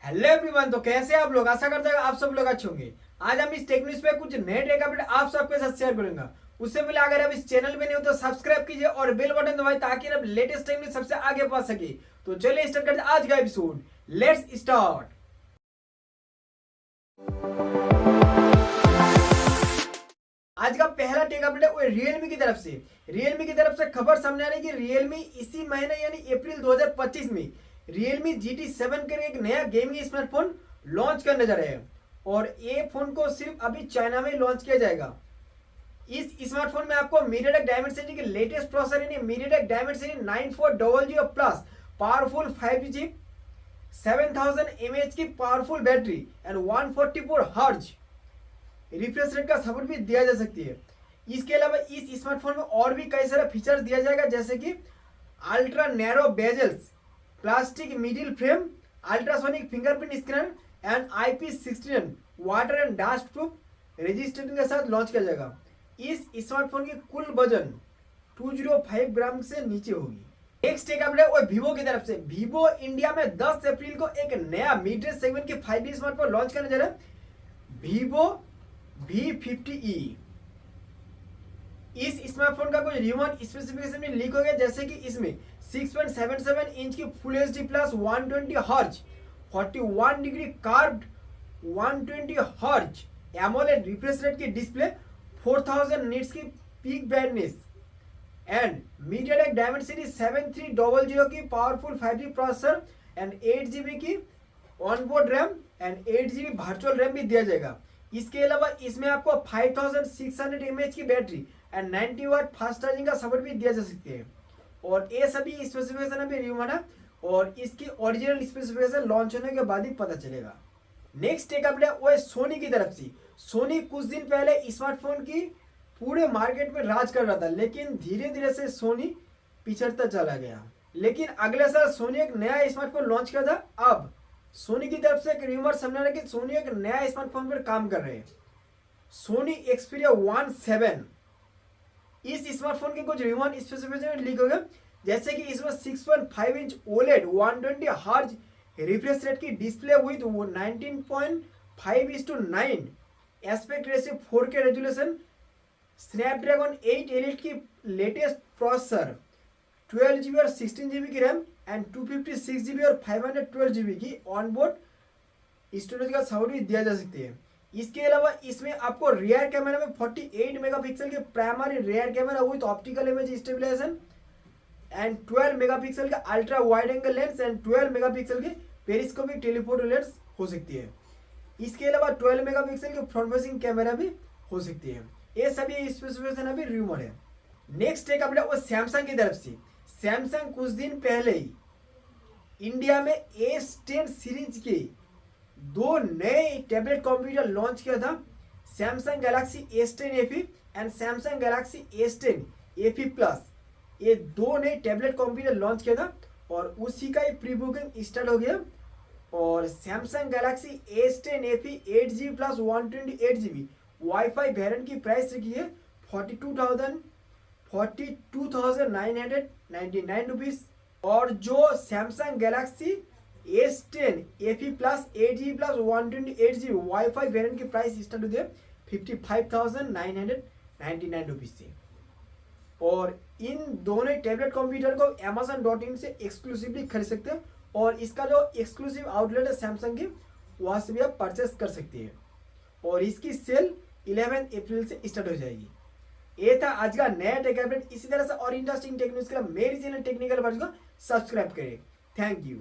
Hello everyone. तो कैसे आप लोग, आशा करते हैं आप सब लोग अच्छे होंगे। आज हम इस टेक न्यूज पे कुछ नए टेक अपडेट आप सबके साथ शेयर करूंगा। उससे पहले अगर आप इस चैनल पे नहीं हो तो सब्सक्राइब कीजिए और बेल बटन दबाइए ताकि आप लेटेस्ट टेक न्यूज सबसे आगे पा सके। तो चलिए स्टार्ट करते हैं आज का एपिसोड। Let's start. आज का पहला टेक अपडेट है वो रियलमी की तरफ से। रियलमी की तरफ से खबर सामने आ रही है कि रियलमी इसी महीने यानी अप्रैल 2025 में रियलमी GT7 करके एक नया गेमिंग स्मार्टफोन लॉन्च करने जा रहे हैं। और ये फोन को सिर्फ अभी चाइना में लॉन्च किया जाएगा। इस स्मार्टफोन में आपको मीडियाटेक डायमेंसिटी की लेटेस्ट प्रोसेसर यानी MediaTek Dimensity 9400 plus powerful 5G 7000 mAh की powerful battery and 144 hertz refresh rate का सपोर्ट भी दिया जा सकती है। इसके अलावा इस स्मार्टफोन में और भी कई सारे फीचर्स दिया जाएगा, जैसे कि ultra narrow bezels, plastic middle frame, ultrasonic fingerprint scanner and IP69 water and dust proof resistant के साथ लॉन्च किया जाएगा। इस स्मार्टफोन की कुल वजन 205 ग्राम से नीचे होगी। नेक्स्ट एक अपडेट वो वीवो की तरफ से। वीवो इंडिया में 10 अप्रैल को एक नया मिड रेंज सेगमेंट की 5G स्मार्टफोन लॉन्च करने जा रहा है, वीवो V50e। इस स्मार्टफोन का कुछ ह्यूमन स्पेसिफिकेशन में लीक हो गया, जैसे कि इसमें 6.77 इंच की फुल HD प्लस 120 हर्ज 41 डिग्री कार्व्ड 120 हर्ज एमोलेड रिफ्रेश रेट की डिस्प्ले, 4000 निट्स की peak brightness and MediaTek Dimensity 7300 की powerful 5G processor and 8GB की onboard RAM and 8GB virtual RAM भी दिया जाएगा। इसके अलावा इसमें आपको 5600 mAh की battery and 90 watt fast charging का सपोर्ट भी दिया जा सकते हैं। और ये सभी स्पेसिफिकेशन अभी र्यूमर है और इसकी ओरिजिनल स्पेसिफिकेशन लॉन्च होने के बाद ही पता चलेगा। नेक्स्ट एक अपडेट वो है सोनी की तरफ से। सोनी कुछ दिन पहले स्मार्टफोन की पूरे मार्केट में राज कर रहा था, लेकिन धीरे धीरे से सोनी पिछड़ता चला गया। लेकिन अगले साल सोनी एक नया स्मार्टफोन लॉन्च किया था। अब सोनी की तरफ से एक रूमर सामने आ रहा है कि सोनी एक नया स्मार्टफोन पर काम कर रहे हैं, सोनी एक्सपीरिया 1 7। इस स्मार्टफोन के कुछ रूमर स्पेसिफिकेशन लीक हो गए, जैसे कि इसमें 6.5 inch OLED 120 hertz refresh rate की display with 19.5:9 aspect ratio 4K resolution, Snapdragon 8 elite की लेटेस्ट प्रोसेसर, 12GB और 16GB की रैम एंड 256GB और 512GB की ऑनबोर्ड स्टोरेज का सपोर्ट भी दिया जा सकती है। इसके अलावा इसमें आपको रियर कैमरा में 48 मेगापिक्सल के primary rear camera with optical image stabilization and 12 megapixel का ultra wide angle lens and 12 megapixel के पेरिस्कोपिक टेलीफोटो लेंस हो सकती है। इसके अलावा 12 मेगापिक्सल की फ्रंट फेसिंग कैमरा भी हो सकती है। ये सभी स्पेसिफिकेशन अभी रूमर है। नेक्स्ट एक अपडेट वो सैमसंग की तरफ से। सैमसंग कुछ दिन पहले ही इंडिया में S10 सीरीज के 2 नए टैबलेट कंप्यूटर लॉन्च किया था, Samsung Galaxy S10 FE and Samsung Galaxy S10 FE plus. ये 2 नए टैबलेट कंप्यूटर लॉन्च किया था और उसी का ही प्री बुकिंग स्टार्ट हो गया। और Samsung Galaxy S10 FE 8GB plus 128GB wifi variant की प्राइस रखी है 42,999 रुपीज। और जो Samsung Galaxy S10 FE plus 8GB plus 128GB wifi variant की प्राइस स्टार्ट होती है 55,999 रुपीज से। और इन दोनों टैबलेट कंप्यूटर को Amazon.in से एक्सक्लूसिवली खरीद सकते हैं और इसका जो एक्सक्लूसिव आउटलेट है सैमसंग की, वहां से भी आप परचेस कर सकते हैं। और इसकी सेल 11 अप्रैल से स्टार्ट हो जाएगी। ये था आज का नया टेक अपडेट। इसी तरह से और इंटरेस्टिंग टेक न्यूज के लिए मेरी चैनल टेक्निकल वर्ड को सब्सक्राइब करें। Thank you.